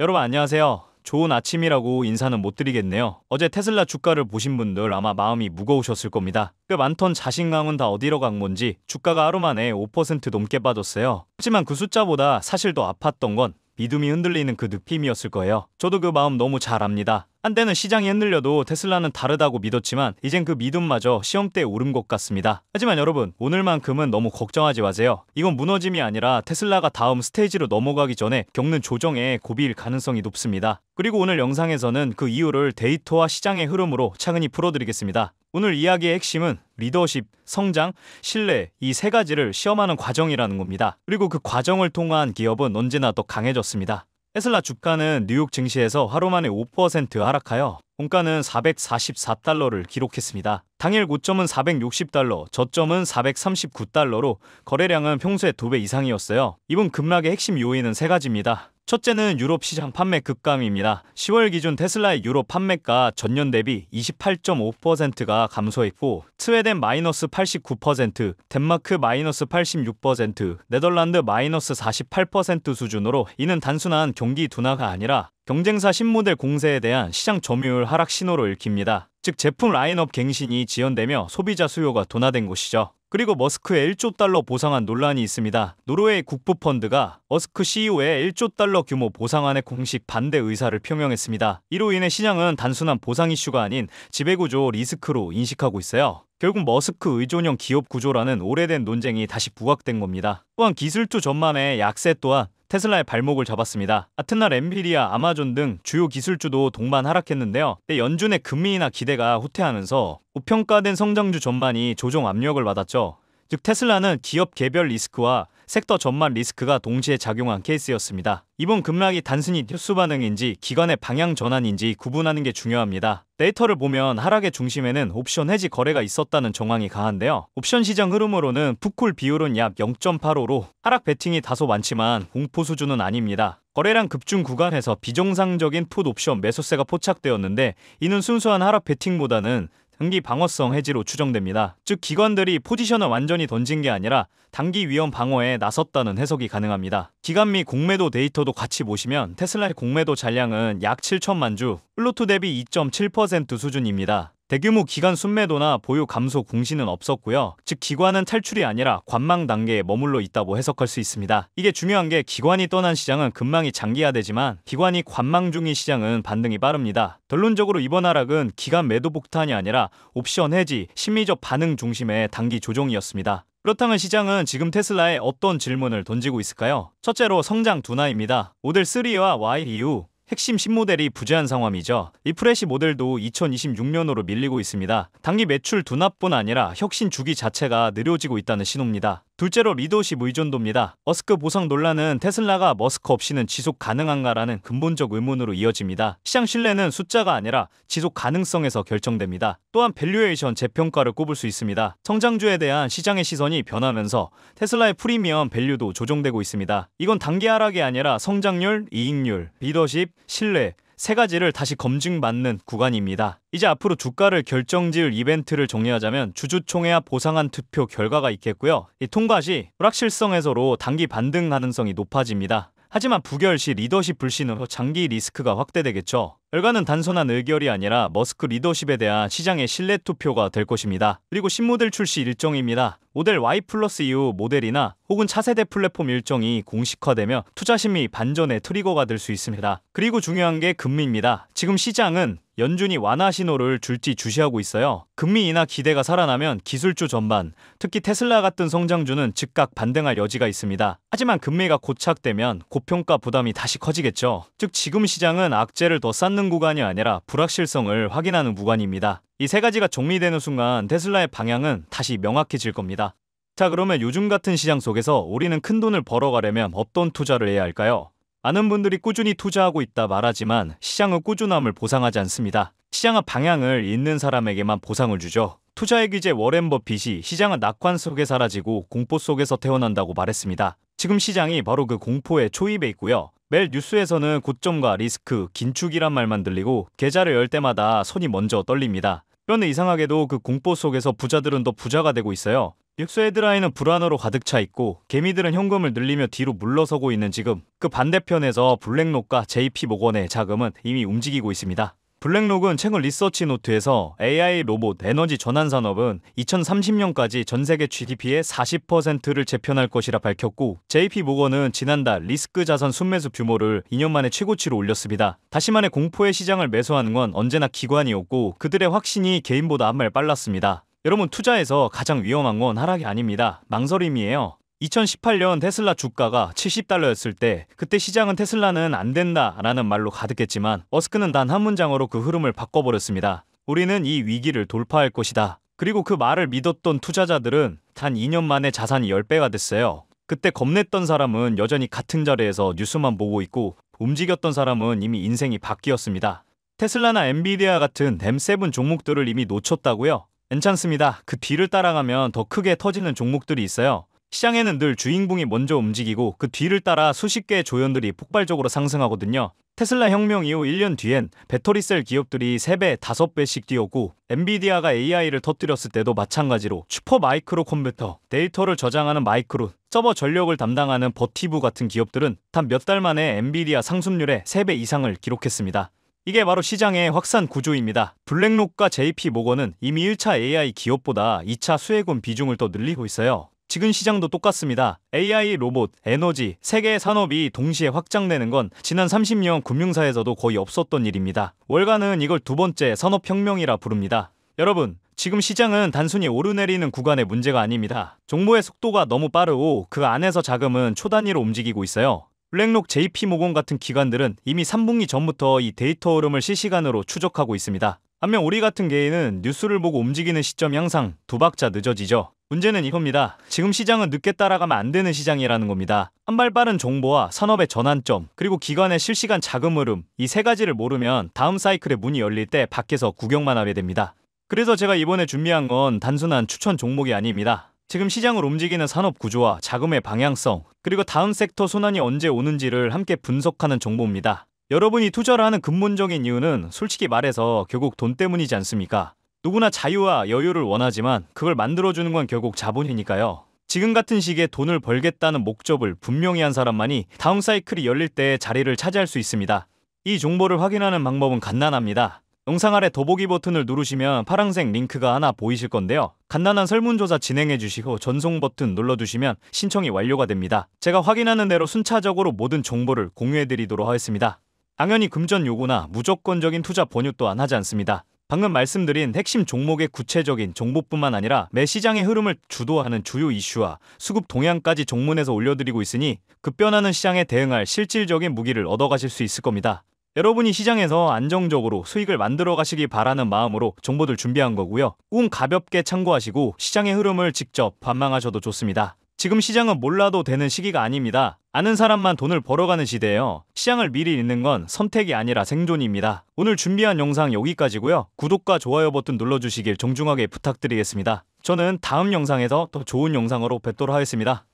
여러분 안녕하세요. 좋은 아침이라고 인사는 못 드리겠네요. 어제 테슬라 주가를 보신 분들 아마 마음이 무거우셨을 겁니다. 꽤 많던 자신감은 다 어디로 간 건지 주가가 하루 만에 5% 넘게 빠졌어요. 하지만 그 숫자보다 사실 더 아팠던 건 믿음이 흔들리는 그 느낌이었을 거예요. 저도 그 마음 너무 잘 압니다. 한때는 시장이 흔들려도 테슬라는 다르다고 믿었지만 이젠 그 믿음마저 시험대에 오른 것 같습니다. 하지만 여러분, 오늘만큼은 너무 걱정하지 마세요. 이건 무너짐이 아니라 테슬라가 다음 스테이지로 넘어가기 전에 겪는 조정의 고비일 가능성이 높습니다. 그리고 오늘 영상에서는 그 이유를 데이터와 시장의 흐름으로 차근히 풀어드리겠습니다. 오늘 이야기의 핵심은 리더십, 성장, 신뢰 이 세 가지를 시험하는 과정이라는 겁니다. 그리고 그 과정을 통한 기업은 언제나 더 강해졌습니다. 테슬라 주가는 뉴욕 증시에서 하루 만에 5% 하락하여 종가는 444달러를 기록했습니다. 당일 고점은 460달러, 저점은 439달러로 거래량은 평소의 2배 이상이었어요. 이번 급락의 핵심 요인은 세 가지입니다. 첫째는 유럽 시장 판매 급감입니다. 10월 기준 테슬라의 유럽 판매가 전년 대비 28.5%가 감소했고 스웨덴 마이너스 89%, 덴마크 마이너스 86%, 네덜란드 마이너스 48% 수준으로 이는 단순한 경기 둔화가 아니라 경쟁사 신모델 공세에 대한 시장 점유율 하락 신호로 읽힙니다. 즉 제품 라인업 갱신이 지연되며 소비자 수요가 둔화된 것이죠. 그리고 머스크의 1조 달러 보상안 논란이 있습니다. 노르웨이 국부펀드가 머스크 CEO의 1조 달러 규모 보상안에 공식 반대 의사를 표명했습니다. 이로 인해 시장은 단순한 보상 이슈가 아닌 지배구조 리스크로 인식하고 있어요. 결국 머스크 의존형 기업 구조라는 오래된 논쟁이 다시 부각된 겁니다. 또한 기술주 전망의 약세 또한 테슬라의 발목을 잡았습니다. 같은 날 엔비디아, 아마존 등 주요 기술주도 동반 하락했는데요. 연준의 금리 인하 기대가 후퇴하면서 고평가된 성장주 전반이 조정 압력을 받았죠. 즉 테슬라는 기업 개별 리스크와 섹터 전반 리스크가 동시에 작용한 케이스였습니다. 이번 급락이 단순히 뉴스 반응인지 기관의 방향 전환인지 구분하는 게 중요합니다. 데이터를 보면 하락의 중심에는 옵션 해지 거래가 있었다는 정황이 강한데요. 옵션 시장 흐름으로는 풋콜 비율은 약 0.85로 하락 베팅이 다소 많지만 공포 수준은 아닙니다. 거래량 급증 구간에서 비정상적인 풋 옵션 매수세가 포착되었는데 이는 순수한 하락 베팅보다는 단기 방어성 해지로 추정됩니다. 즉 기관들이 포지션을 완전히 던진 게 아니라 단기 위험 방어에 나섰다는 해석이 가능합니다. 기관 및 공매도 데이터도 같이 보시면 테슬라의 공매도 잔량은 약 7천만 주, 플로트 대비 2.7% 수준입니다. 대규모 기관 순매도나 보유 감소 공시는 없었고요. 즉 기관은 탈출이 아니라 관망 단계에 머물러 있다고 해석할 수 있습니다. 이게 중요한 게 기관이 떠난 시장은 급락이 장기화되지만 기관이 관망 중인 시장은 반등이 빠릅니다. 결론적으로 이번 하락은 기관 매도 폭탄이 아니라 옵션 해지, 심리적 반응 중심의 단기 조정이었습니다. 그렇다면 시장은 지금 테슬라에 어떤 질문을 던지고 있을까요? 첫째로 성장 둔화입니다. 모델 3와 Y 이후 핵심 신모델이 부재한 상황이죠. 리프레시 모델도 2026년으로 밀리고 있습니다. 단기 매출 둔화뿐 아니라 혁신 주기 자체가 느려지고 있다는 신호입니다. 둘째로 리더십 의존도입니다. 머스크 보상 논란은 테슬라가 머스크 없이는 지속 가능한가라는 근본적 의문으로 이어집니다. 시장 신뢰는 숫자가 아니라 지속 가능성에서 결정됩니다. 또한 밸류에이션 재평가를 꼽을 수 있습니다. 성장주에 대한 시장의 시선이 변하면서 테슬라의 프리미엄 밸류도 조정되고 있습니다. 이건 단기 하락이 아니라 성장률, 이익률, 리더십, 신뢰 세 가지를 다시 검증받는 구간입니다. 이제 앞으로 주가를 결정지을 이벤트를 정리하자면 주주총회와 보상안 투표 결과가 있겠고요. 이 통과 시 불확실성에서로 단기 반등 가능성이 높아집니다. 하지만 부결 시 리더십 불신으로 장기 리스크가 확대되겠죠. 결과는 단순한 의결이 아니라 머스크 리더십에 대한 시장의 신뢰 투표가 될 것입니다. 그리고 신모델 출시 일정입니다. 모델 Y 플러스 이후 모델이나 혹은 차세대 플랫폼 일정이 공식화되며 투자 심리 반전의 트리거가 될 수 있습니다. 그리고 중요한 게 금리입니다. 지금 시장은 연준이 완화 신호를 줄지 주시하고 있어요. 금리 인하 기대가 살아나면 기술주 전반, 특히 테슬라 같은 성장주는 즉각 반등할 여지가 있습니다. 하지만 금리가 고착되면 고평가 부담이 다시 커지겠죠. 즉 지금 시장은 악재를 더 쌓는 구간이 아니라 불확실성을 확인하는 구간입니다. 이 세 가지가 정리되는 순간 테슬라의 방향은 다시 명확해질 겁니다. 자, 그러면 요즘 같은 시장 속에서 우리는 큰돈을 벌어가려면 어떤 투자를 해야 할까요? 많은 분들이 꾸준히 투자하고 있다 말하지만 시장은 꾸준함을 보상하지 않습니다. 시장은 방향을 잇는 사람에게만 보상을 주죠. 투자의 귀재 워렌 버핏이 시장은 낙관 속에 사라지고 공포 속에서 태어난다고 말했습니다. 지금 시장이 바로 그 공포의 초입에 있고요. 매일 뉴스에서는 고점과 리스크, 긴축이란 말만 들리고 계좌를 열 때마다 손이 먼저 떨립니다. 그런데 이상하게도 그 공포 속에서 부자들은 더 부자가 되고 있어요. 뉴스 헤드라인은 불안으로 가득 차 있고 개미들은 현금을 늘리며 뒤로 물러서고 있는 지금, 그 반대편에서 블랙록과 JP모건의 자금은 이미 움직이고 있습니다. 블랙록은 최근 리서치 노트에서 AI 로봇 에너지 전환 산업은 2030년까지 전 세계 GDP의 40%를 재편할 것이라 밝혔고, JP모건은 지난달 리스크 자산 순매수 규모를 2년 만에 최고치로 올렸습니다. 다시 말해 공포의 시장을 매수하는 건 언제나 기관이었고 그들의 확신이 개인보다 한 발 빨랐습니다. 여러분, 투자에서 가장 위험한 건 하락이 아닙니다. 망설임이에요. 2018년 테슬라 주가가 $70였을 때 그때 시장은 테슬라는 안 된다라는 말로 가득했지만 머스크는 단 한 문장으로 그 흐름을 바꿔버렸습니다. 우리는 이 위기를 돌파할 것이다. 그리고 그 말을 믿었던 투자자들은 단 2년 만에 자산이 10배가 됐어요. 그때 겁냈던 사람은 여전히 같은 자리에서 뉴스만 보고 있고 움직였던 사람은 이미 인생이 바뀌었습니다. 테슬라나 엔비디아 같은 M7 종목들을 이미 놓쳤다고요? 괜찮습니다. 그 뒤를 따라가면 더 크게 터지는 종목들이 있어요. 시장에는 늘 주인공이 먼저 움직이고 그 뒤를 따라 수십 개의 조연들이 폭발적으로 상승하거든요. 테슬라 혁명 이후 1년 뒤엔 배터리셀 기업들이 3배, 5배씩 뛰었고 엔비디아가 AI를 터뜨렸을 때도 마찬가지로 슈퍼 마이크로 컴퓨터, 데이터를 저장하는 마이크론, 서버 전력을 담당하는 버티브 같은 기업들은 단 몇 달 만에 엔비디아 상승률의 3배 이상을 기록했습니다. 이게 바로 시장의 확산 구조입니다. 블랙록과 JP모건은 이미 1차 AI 기업보다 2차 수혜군 비중을 더 늘리고 있어요. 지금 시장도 똑같습니다. AI, 로봇, 에너지, 세 개의 산업이 동시에 확장되는 건 지난 30년 금융사에서도 거의 없었던 일입니다. 월가는 이걸 두 번째 산업혁명이라 부릅니다. 여러분, 지금 시장은 단순히 오르내리는 구간의 문제가 아닙니다. 정보의 속도가 너무 빠르고 그 안에서 자금은 초단위로 움직이고 있어요. 블랙록, JP모건 같은 기관들은 이미 3분기 전부터 이 데이터 흐름을 실시간으로 추적하고 있습니다. 반면 우리 같은 개인은 뉴스를 보고 움직이는 시점이 항상 두 박자 늦어지죠. 문제는 이겁니다. 지금 시장은 늦게 따라가면 안 되는 시장이라는 겁니다. 한 발 빠른 정보와 산업의 전환점, 그리고 기관의 실시간 자금 흐름, 이 세 가지를 모르면 다음 사이클의 문이 열릴 때 밖에서 구경만 하게 됩니다. 그래서 제가 이번에 준비한 건 단순한 추천 종목이 아닙니다. 지금 시장을 움직이는 산업 구조와 자금의 방향성, 그리고 다음 섹터 순환이 언제 오는지를 함께 분석하는 정보입니다. 여러분이 투자를 하는 근본적인 이유는 솔직히 말해서 결국 돈 때문이지 않습니까? 누구나 자유와 여유를 원하지만 그걸 만들어주는 건 결국 자본이니까요. 지금 같은 시기에 돈을 벌겠다는 목적을 분명히 한 사람만이 다음 사이클이 열릴 때 자리를 차지할 수 있습니다. 이 정보를 확인하는 방법은 간단합니다. 영상 아래 더보기 버튼을 누르시면 파란색 링크가 하나 보이실 건데요. 간단한 설문조사 진행해 주시고 전송 버튼 눌러주시면 신청이 완료가 됩니다. 제가 확인하는 대로 순차적으로 모든 정보를 공유해 드리도록 하겠습니다. 당연히 금전 요구나 무조건적인 투자 권유 또한 하지 않습니다. 방금 말씀드린 핵심 종목의 구체적인 정보뿐만 아니라 매 시장의 흐름을 주도하는 주요 이슈와 수급 동향까지 종문에서 올려드리고 있으니 급변하는 시장에 대응할 실질적인 무기를 얻어가실 수 있을 겁니다. 여러분이 시장에서 안정적으로 수익을 만들어 가시기 바라는 마음으로 정보들 준비한 거고요. 꼭 가볍게 참고하시고 시장의 흐름을 직접 관망하셔도 좋습니다. 지금 시장은 몰라도 되는 시기가 아닙니다. 아는 사람만 돈을 벌어가는 시대예요. 시장을 미리 읽는 건 선택이 아니라 생존입니다. 오늘 준비한 영상 여기까지고요. 구독과 좋아요 버튼 눌러주시길 정중하게 부탁드리겠습니다. 저는 다음 영상에서 더 좋은 영상으로 뵙도록 하겠습니다.